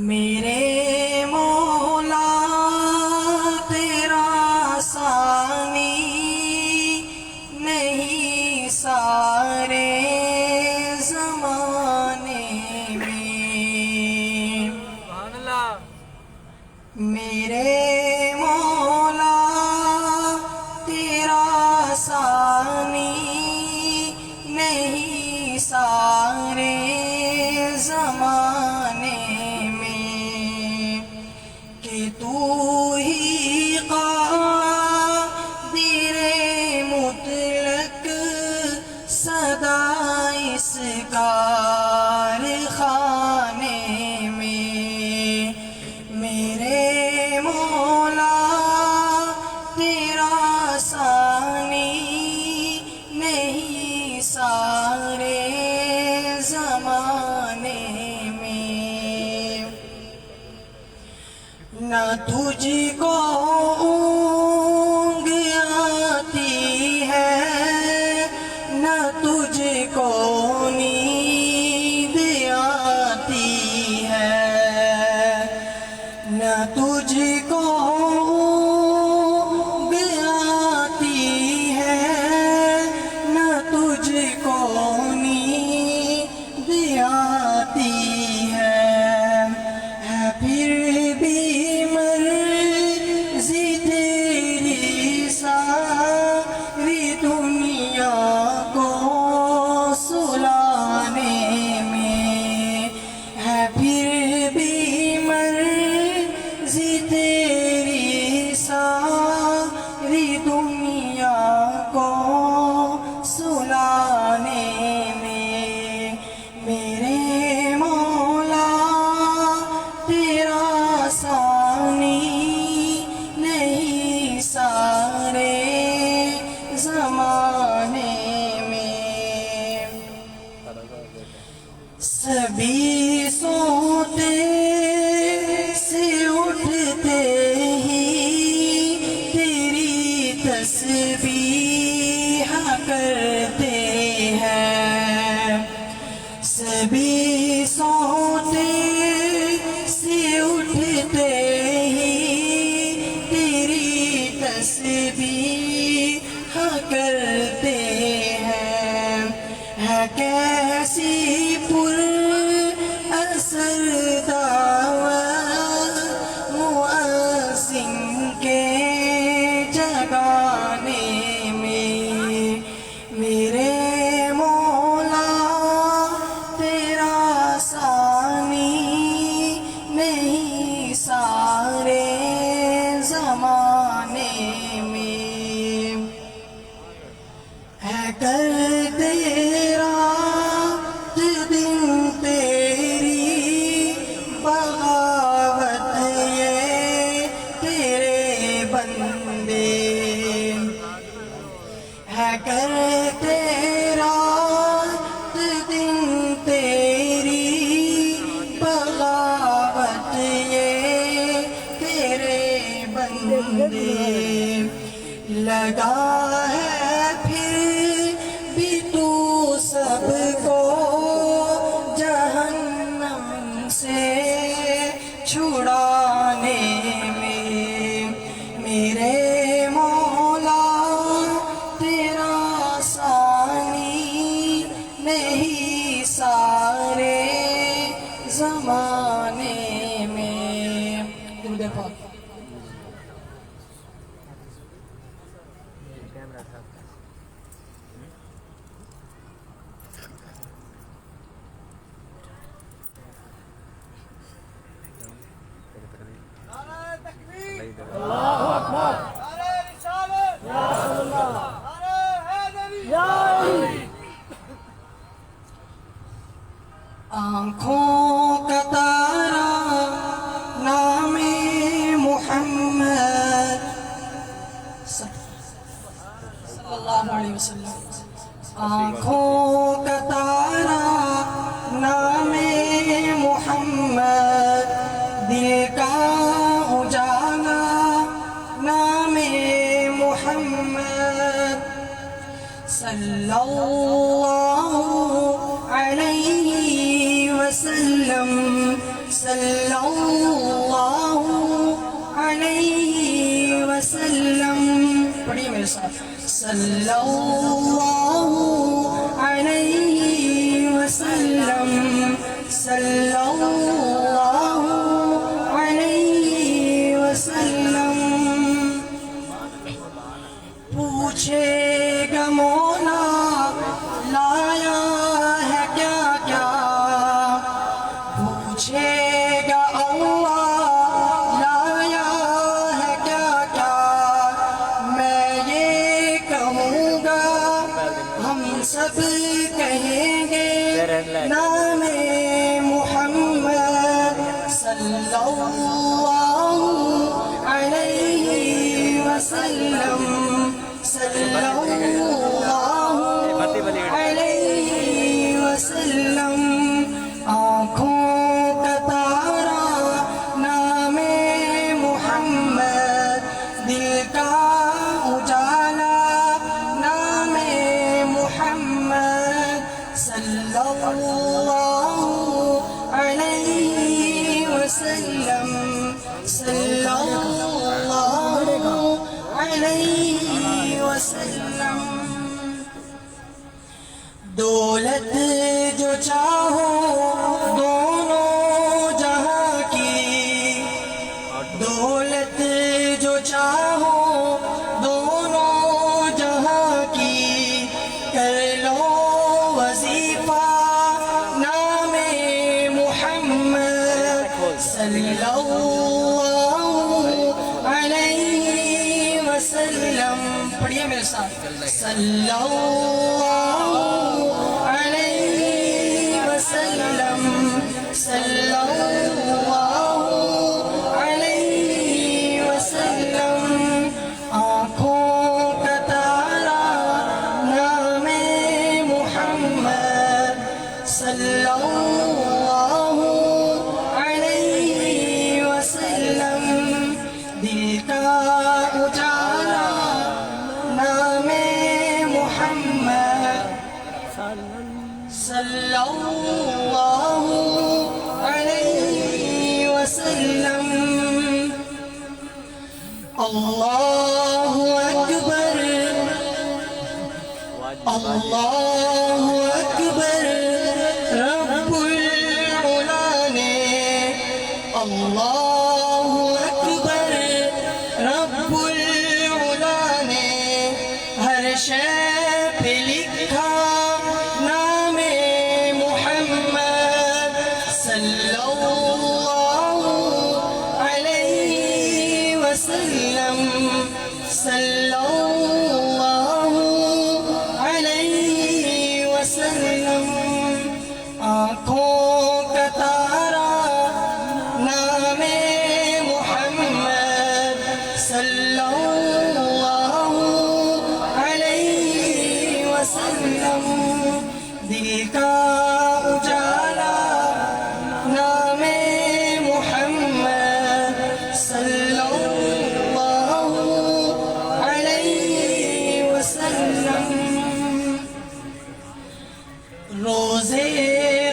میرے مولا تیرا ثانی نہیں سارے زمانے میں، میرے مولا تیرا ثانی نہیں سارے زمانے میں، کہ تو ہی قادر مطلق سدا اس کارخانے میں، میرے مولا تیرا ثانی نہیں سارے زمانے میں، نہ تجھ کو اونگ آتی ہے نہ تجھ کو نیند آتی ہے، نہ تجھ کو اونگ آتی ہے نہ تجھ کو نیند آتی ہے پھر بھی مرضی تیری ساری دنیا کو سلانے میں ہے، پھر بھی مرضی تیری ساری دنیا کو سلانے میں، میرے مولا تیرا ثانی نہیں سارے زمانے میں، سبھی سوتے سے اٹھتے ہی تیری تسبیح کرتے ہیں، سبھی سوتے سے اٹھتے ہی تیری تسبیح کرتے ہیں، ہے کیسی پر اثر دعوت مؤذن کے جگانے میں، میرے مولا تیرا ثانی نہیں سارے زمانے میں، ہے کر تیرا دن تیری بغاوت یہ تیرے بندے، ہے کر تیرا دن تیری بغاوت یہ تیرے بندے، لگا ہے پھر بھی تو سب کو جہنم سے چھڑانے میں، میرے مولا تیرا ثانی نہیں سارے زمانے میں، درود پاک۔ آنکھوں کا تارا نام محمد صلی اللہ علیہ وسلم، آنکھوں کا تارا نام محمد، دل کا اجالا نام محمد، صلی اللہ اللہ علیہ وسلم صلی اللہ علیہ وسلم پڑھیے میرے ساتھ صلی اللہ علیہ وسلم صلی اللہ علیہ وسلم پوچھے گا مولا لایا ہے کیا کیا پوچھے گا اللہ لایا ہے کیا کیا میں یہ کہوں گا ہم سب کہیں گے نام محمد صلی اللہ علیہ وسلم صلی اللہ علیہ وسلم آنکھوں کا تارا نام محمد دل کا اجالا نام محمد صلی اللہ علیہ وسلم صلی اللہ علیہ وسلم دولت جو چاہو دونوں جہاں کی دولت جو چاہو دونوں جہاں کی کر لو وظیفہ نام محمد صلی اللہ علیہ وسلم پڑھیے میرے ساتھ صلی اللہ علیہ وسلم صلی اللہ علیہ وسلم آنکھوں کا تارا نام محمد صلی اللہ علیہ وسلم دل کا اجالا نام محمد صلی اللہ علیہ وسلم اللہ اکبر اللہ اکبر رب العلا نے اللہ اکبر رب العلا نے ہر شے پہ لکھا نام محمد صلی اللہ علیہ وسلم صلی اللہ علیہ وسلم آنکھوں کا تارا نام محمد صلی اللہ علیہ وسلم دل کا اجالا نام محمد صلی اللہ علیہ وسلم روزے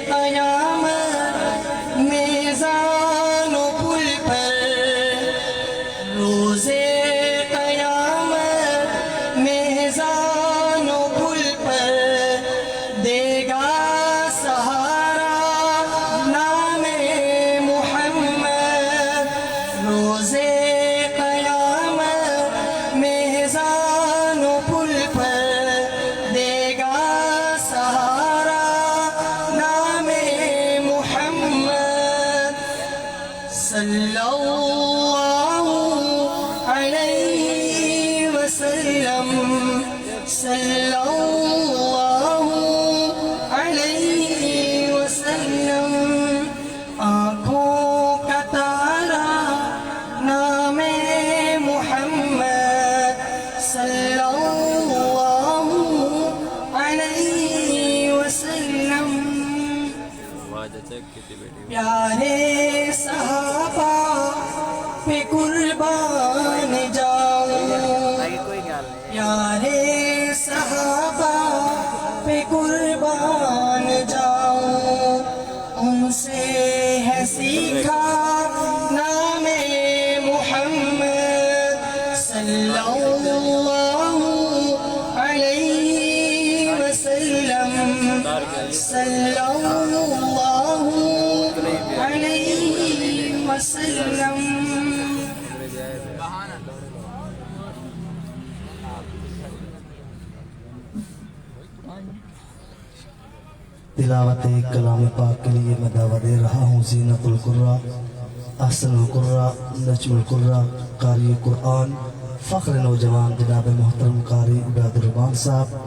قیامت میزان و پل پر روزے قیامت میزان و پل پر دے گا سہارا نام محمد روزے قیامت میزان و پل پر دے گا سہارا نام محمد صلی اللہ علیہ وسلم صلی اللہ علیہ وسلم آنکھوں کا تارا نام محمد صلی اللہ علیہ وسلم پیارے صحابہ پہ قربان جاؤں پیارے صحابہ پہ قربان جاؤں، ان سے ہے سیکھا نام محمد صلی اللہ علیہ وسلم، صلی اللہ علیہ وسلم۔ تلاوت کلام پاک کے لیے میں دعویٰ دے رہا ہوں زینت القرآ، احسن القرآ، نجم القرآ، قاری قرآن، فخر نوجوان جناب محترم قاری عبید الرحمان صاحب